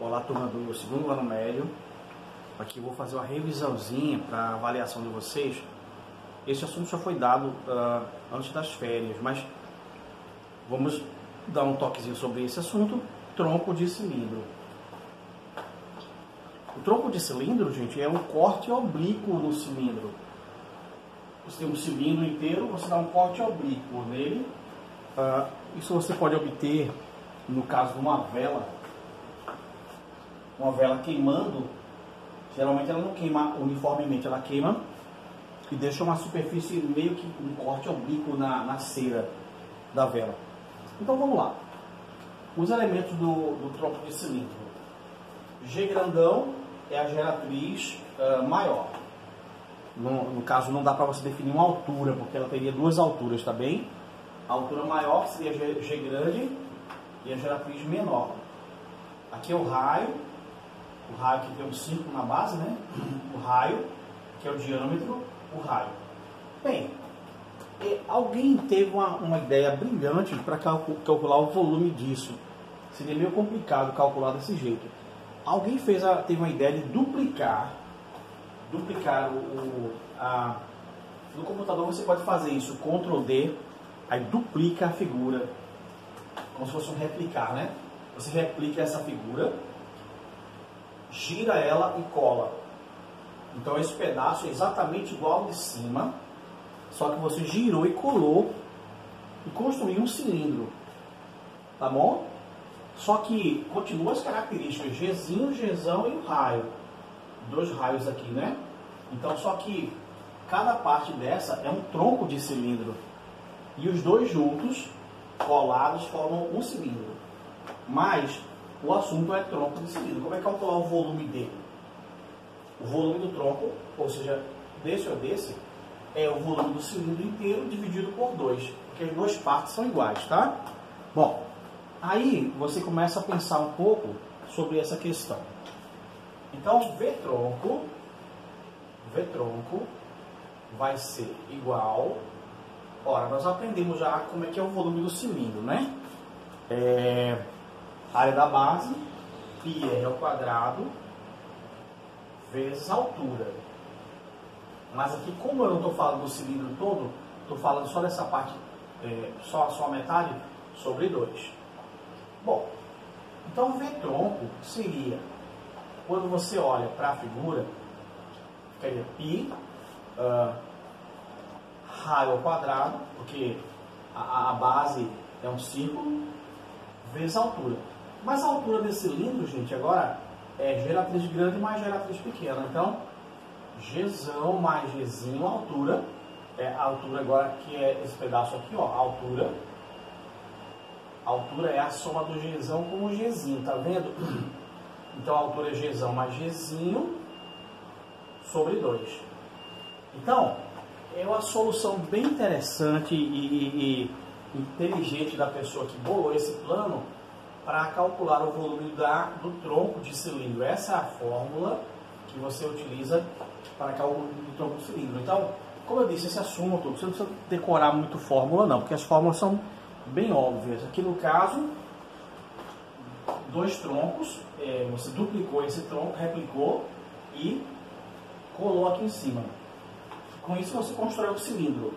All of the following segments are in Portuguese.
Olá, turma do segundo ano médio. Aqui eu vou fazer uma revisãozinha para avaliação de vocês. Esse assunto já foi dado antes das férias, mas vamos dar um toquezinho sobre esse assunto. Tronco de cilindro. O tronco de cilindro, gente, é um corte oblíquo no cilindro. Você tem um cilindro inteiro, você dá um corte oblíquo nele. Isso você pode obter no caso de uma vela queimando. Geralmente ela não queima uniformemente, ela queima e deixa uma superfície meio que um corte oblíquo na cera da vela. Então vamos lá. Os elementos do tronco de cilindro. G grandão é a geratriz maior. No caso não dá para você definir uma altura, porque ela teria duas alturas, tá bem? A altura maior seria G grande e a geratriz menor. Aqui é o raio que tem um círculo na base, né? O raio, que é o diâmetro, o raio. Bem, alguém teve uma ideia brilhante para calcular o volume disso. Seria meio complicado calcular desse jeito. Alguém teve uma ideia de duplicar no computador. Você pode fazer isso, Ctrl D, aí duplica a figura, como se fosse um replicar, né? Você replica essa figura, gira ela e cola. Então esse pedaço é exatamente igual ao de cima, só que você girou e colou e construiu um cilindro, tá bom? Só que continua as características Gzinho, Gzão e o raio. Dois raios aqui, né? Então só que cada parte dessa é um tronco de cilindro e os dois juntos, colados, formam um cilindro. Mas o assunto é tronco de cilindro. Como é que calcular o volume dele? O volume do tronco, ou seja, desse ou desse, é o volume do cilindro inteiro dividido por 2, porque as duas partes são iguais, tá? Bom, aí você começa a pensar um pouco sobre essa questão. Então, V tronco vai ser igual... Ora, nós aprendemos já como é que é o volume do cilindro, né? Área da base, πr ao quadrado, vezes a altura. Mas aqui, como eu não estou falando do cilindro todo, estou falando só dessa parte, só a metade, sobre 2. Bom, então V tronco seria, quando você olha para a figura, ficaria π raio ao quadrado, porque a base é um círculo, vezes a altura. Mas a altura desse cilindro, gente, agora é geratriz grande mais geratriz pequena. Então, Gzão mais Gzinho, a altura agora que é esse pedaço aqui, ó, a altura é a soma do Gzão com o Gzinho, tá vendo? Então a altura é Gzão mais Gzinho sobre 2. Então, é uma solução bem interessante e inteligente da pessoa que bolou esse plano para calcular o volume do tronco de cilindro. Essa é a fórmula que você utiliza para cálculo do tronco de cilindro. Então, como eu disse, esse assunto, você não precisa decorar muito fórmula não, porque as fórmulas são bem óbvias. Aqui no caso, dois troncos, você duplicou esse tronco, replicou e colou aqui em cima. Com isso você constrói o cilindro.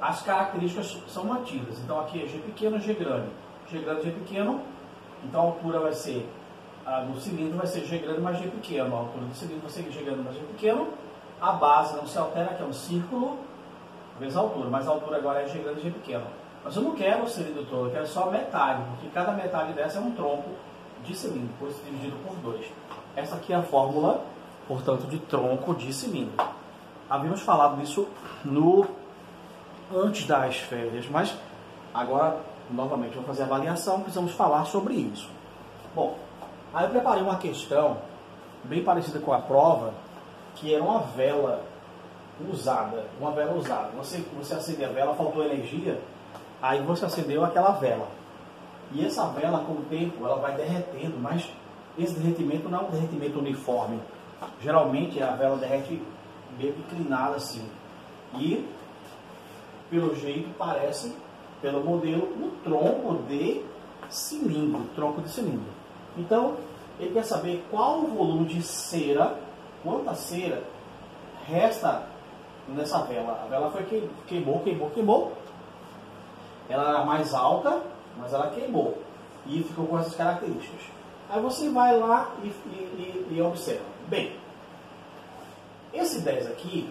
As características são mantidas. Então aqui é G pequeno, G grande. G grande, G pequeno. Então a altura vai ser, do cilindro vai ser G grande mais G pequeno. A altura do cilindro vai ser G grande mais G pequeno. A base não se altera, que é um círculo, vezes a altura. Mas a altura agora é G grande, G pequeno. Mas eu não quero o cilindro todo, eu quero só a metade, porque cada metade dessa é um tronco de cilindro, por isso dividido por 2. Essa aqui é a fórmula, portanto, de tronco de cilindro. Havíamos falado disso antes das férias, mas agora, novamente, vamos fazer a avaliação, precisamos falar sobre isso. Bom, aí eu preparei uma questão bem parecida com a prova, que era uma vela usada. Você acendeu a vela, faltou energia, aí você acendeu aquela vela. E essa vela, com o tempo, ela vai derretendo, mas esse derretimento não é um derretimento uniforme. Geralmente a vela derrete meio inclinada assim. E, pelo jeito, parece, pelo modelo, um tronco de cilindro. Então, ele quer saber qual o volume de cera, quanta cera resta nessa vela. A vela foi queimou. Ela era mais alta, mas ela queimou. E ficou com essas características. Aí você vai lá e observa. Bem, esse 10 aqui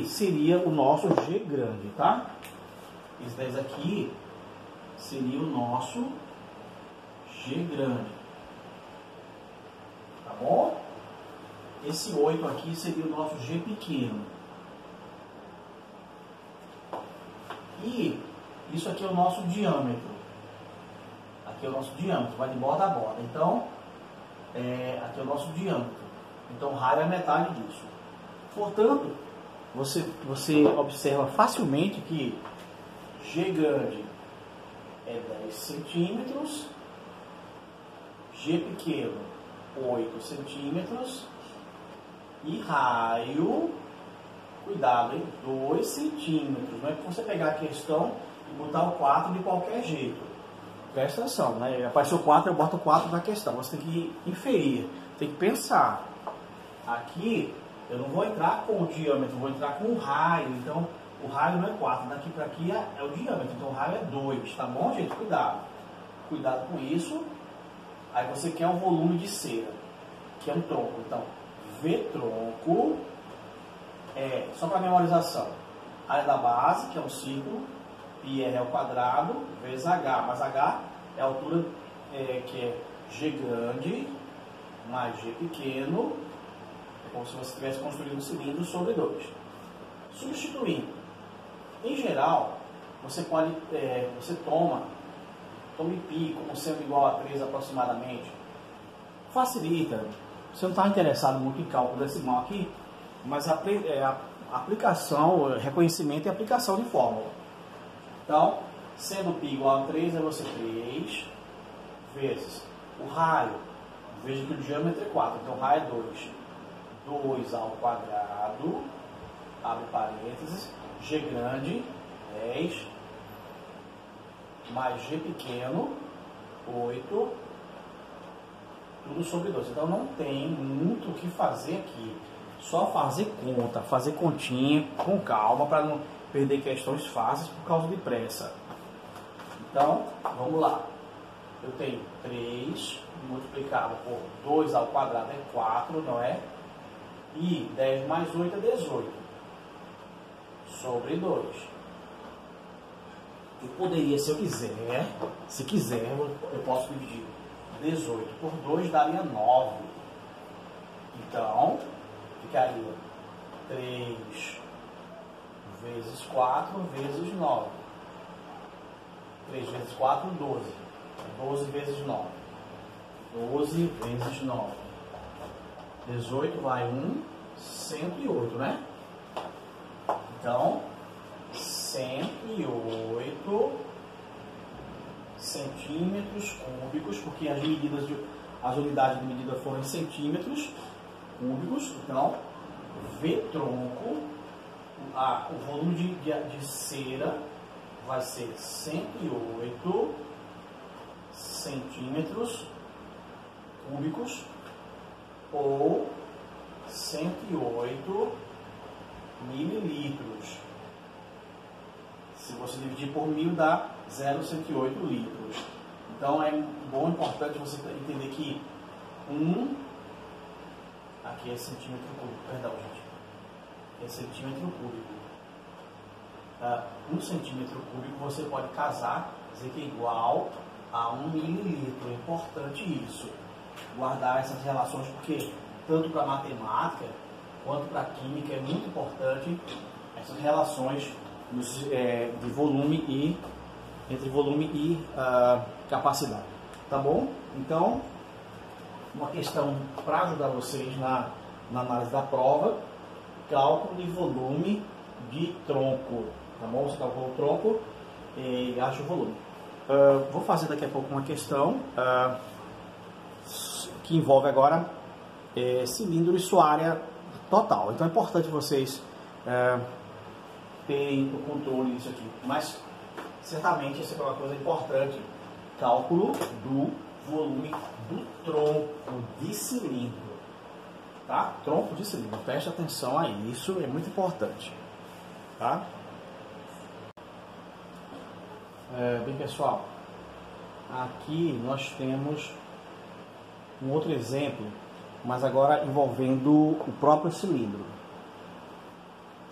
seria o nosso G grande, tá? Esse 10 aqui seria o nosso G grande. Tá bom? Esse 8 aqui seria o nosso G pequeno. E isso aqui é o nosso diâmetro. Aqui é o nosso diâmetro, vai de borda a borda. Então, aqui é o nosso diâmetro. Então, raio é metade disso. Portanto, você observa facilmente que G grande é 10 centímetros, G pequeno 8 centímetros e raio, cuidado, hein, 2 centímetros. Não é que você pegar a questão e botar o 4 de qualquer jeito. Presta atenção, né? Apareceu 4, eu boto o 4 na questão. Você tem que inferir, tem que pensar. Aqui, eu não vou entrar com o diâmetro, vou entrar com o raio. Então, o raio não é 4, daqui para aqui é o diâmetro. Então, o raio é 2, tá bom, gente? Cuidado. Cuidado com isso. Aí você quer um volume de cera, que é um tronco. Então, V tronco é, só para memorização, área da base, que é um círculo, pi r ao quadrado, vezes h. Mas h é a altura que é G grande mais G pequeno. É como se você estivesse construindo um cilindro sobre 2. Substituindo. Em geral, você pode, você tome π como sendo igual a 3 aproximadamente. Facilita. Você não está interessado muito em cálculo decimal aqui, mas a aplicação, reconhecimento e aplicação de fórmula. Então, sendo π igual a 3, é você 3 vezes o raio. Veja que o diâmetro é 4, então o raio é 2. 2 ao quadrado, abre parênteses, G grande, 10, mais G pequeno, 8, tudo sobre 2. Então não tem muito o que fazer aqui. Só fazer conta, fazer continha com calma para não perder questões fáceis por causa de pressa. Então, vamos lá. Eu tenho 3 multiplicado por 2 ao quadrado é 4, não é? E 10 mais 8 é 18. Sobre 2. Eu poderia, se quiser, eu posso dividir 18 por 2, daria 9. Então, ficaria 3 vezes 4 vezes 9. 3 vezes 4, 12. 12 vezes 9. 12 vezes 9. 18 vai 1, 108, né? Então, 108 centímetros cúbicos, porque as unidades de medida foram em centímetros cúbicos. Então, V tronco, o volume de cera vai ser 108 centímetros cúbicos ou 108 mililitros. Se você dividir por 1000 dá 0,108 litros. Então é bom, importante você entender que aqui é centímetro cúbico, perdão, gente, é centímetro cúbico. 1 centímetro cúbico você pode casar, dizer que é igual a 1 mililitro. É importante isso, guardar essas relações, porque tanto para matemática quanto para química é muito importante essas relações de volume entre volume e capacidade. Tá bom? Então, uma questão para ajudar vocês na análise da prova: cálculo de volume de tronco. Tá bom? Você calcula o tronco e acha o volume. Vou fazer daqui a pouco uma questão que envolve agora cilindro e sua área total. Então é importante vocês terem o controle disso aqui. Mas certamente essa é uma coisa importante: cálculo do volume do tronco de cilindro. Tá? Tronco de cilindro. Preste atenção a isso, é muito importante. Tá? Bem, pessoal, aqui nós temos um outro exemplo, mas agora envolvendo o próprio cilindro.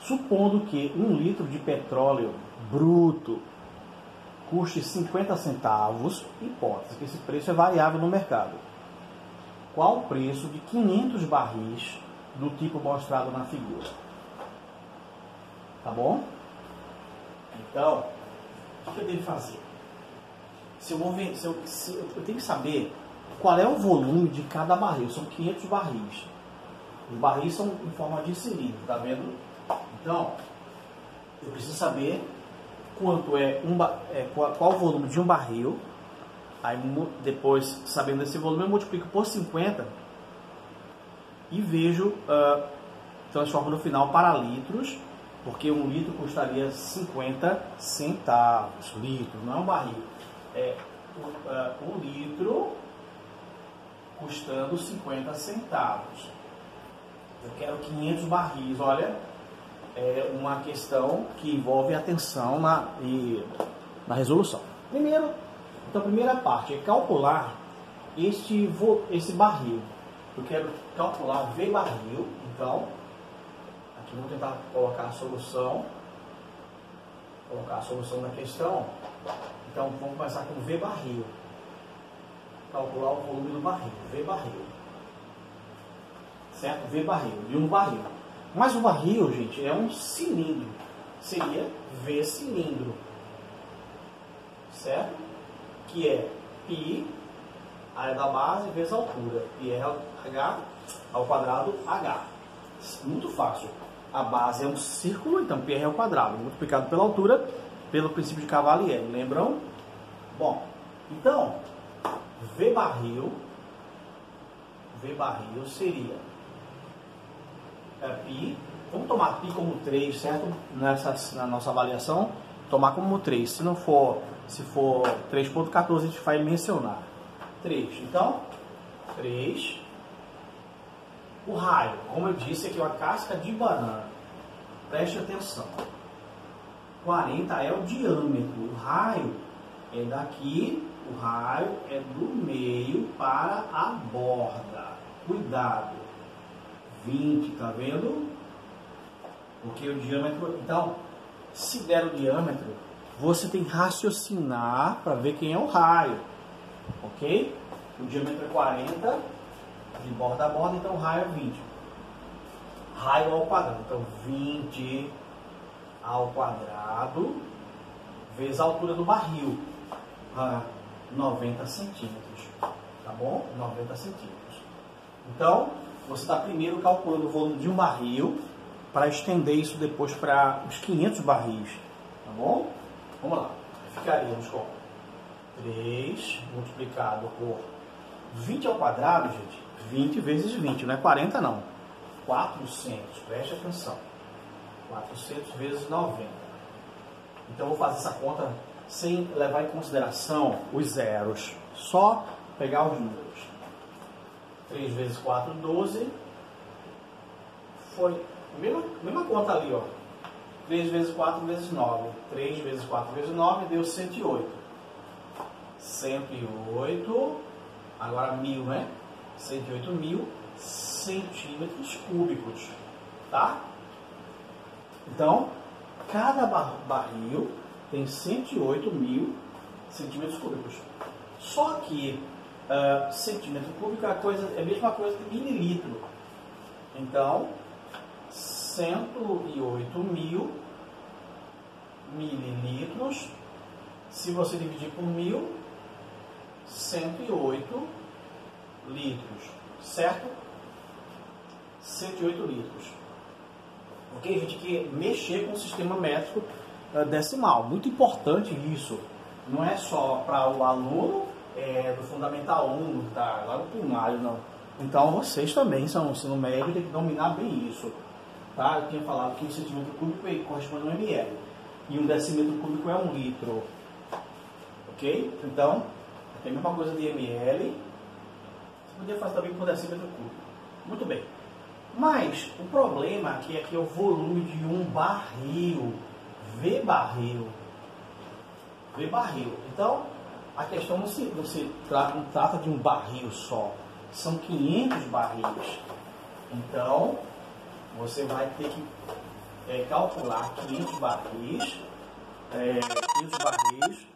Supondo que 1 litro de petróleo bruto custe 50 centavos, hipótese que esse preço é variável no mercado. Qual o preço de 500 barris do tipo mostrado na figura? Tá bom? Então, o que eu devo fazer? Eu tenho que saber qual é o volume de cada barril. São 500 barris. Os barris são em forma de cilindro, tá vendo? Então, eu preciso saber quanto qual o volume de um barril. Aí depois, sabendo esse volume, eu multiplico por 50 e vejo, transformo no final para litros, porque 1 litro custaria 50 centavos. Litro, não é um barril. É 1 litro custando 50 centavos. Eu quero 500 barris, olha, é uma questão que envolve atenção na resolução. Então, a primeira parte é calcular esse barril. Eu quero calcular V barril, então, aqui vou tentar colocar a solução da questão. Então, vamos começar com V barril. Calcular o volume do barril, V barril. Certo? V barril, de um barril. Mas o barril, gente, é um cilindro. Seria V cilindro. Certo? Que é π, área da base, vezes a altura. Π é h ao quadrado h. Muito fácil. A base é um círculo, então πr ao quadrado, multiplicado pela altura, pelo princípio de Cavalieri. Lembram? Bom, então, V barril seria π. Vamos tomar π como 3, certo? Na nossa avaliação, tomar como 3. Se for 3.14, a gente vai mencionar 3. Então, 3. O raio, como eu disse, aqui é uma casca de banana. Preste atenção. 40 é o diâmetro. O raio é daqui, o raio é do meio para a borda. Cuidado. 20, tá vendo? Porque o diâmetro... Então, se der o diâmetro, você tem que raciocinar para ver quem é o raio. Ok? O diâmetro é 40, de borda a borda, então o raio é 20. Raio ao quadrado. Então, 20 ao quadrado vezes a altura do barril. 90 centímetros. Tá bom? 90 centímetros. Então, você está primeiro calculando o volume de um barril para estender isso depois para os 500 barris. Tá bom? Vamos lá. Ficaríamos com 3 multiplicado por 20 ao quadrado, gente. 20 vezes 20, não é 40 não. 400, preste atenção. 400 vezes 90. Então, eu vou fazer essa conta sem levar em consideração os zeros. Só pegar os números. 3 vezes 4, 12. Foi a mesma conta ali, ó. 3 vezes 4 vezes 9. 3 vezes 4 vezes 9 deu 108. 108. Agora 1000, né? 108.000 centímetros cúbicos. Tá? Então, cada barril tem 108.000 centímetros cúbicos. Só que centímetro cúbico é a mesma coisa que mililitro. Então, 108.000 mililitros. Se você dividir por 1000, 108 litros. Certo? 108 litros. Ok? A gente quer mexer com o sistema métrico decimal. Muito importante isso. Não é só para o aluno do Fundamental 1, tá? Lá no primário, não. Então, vocês também são no ensino médio, tem que dominar bem isso. Tá? Eu tinha falado que um centímetro cúbico corresponde a um ml. E um decímetro cúbico é 1 litro. Ok? Então, Tem a mesma coisa de ml. Você podia fazer também por decímetro cúbico. Muito bem. Mas o problema aqui é que é o volume de um barril. V barril. V barril. Então, a questão não se trata de um barril só. São 500 barris. Então, você vai ter que calcular 500 barris. 500 barris